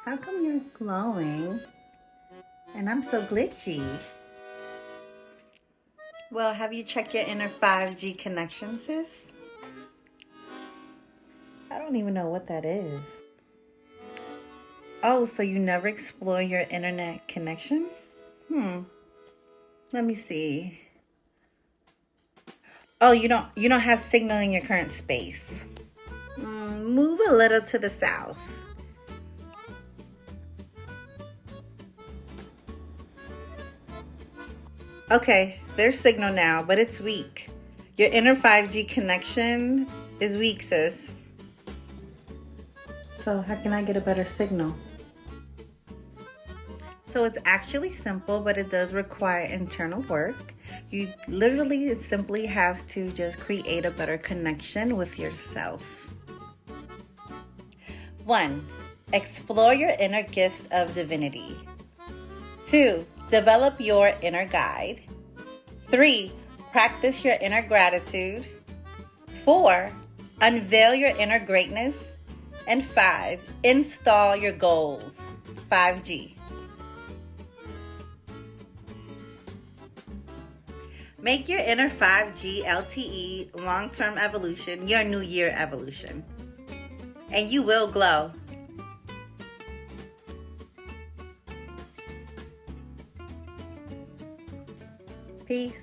How come you're glowing and I'm so glitchy? Well, have you checked your Inner5G connection, sis? I don't even know what that is. Oh, so you never explore your internet connection? Let me see. Oh, you don't have signal in your current space. Move a little to the south. Okay, there's signal now, but it's weak. Your Inner5G connection is weak, sis. So how can I get a better signal? So it's actually simple, but it does require internal work. You literally simply have to just create a better connection with yourself. 1. Explore your inner gift of divinity. 2. Develop your inner guide. 3. Practice your inner gratitude. 4. Unveil your inner greatness. And 5. Install your goals. 5G. Make your Inner5G LTE long-term evolution your New Year evolution. And you will glow. Peace.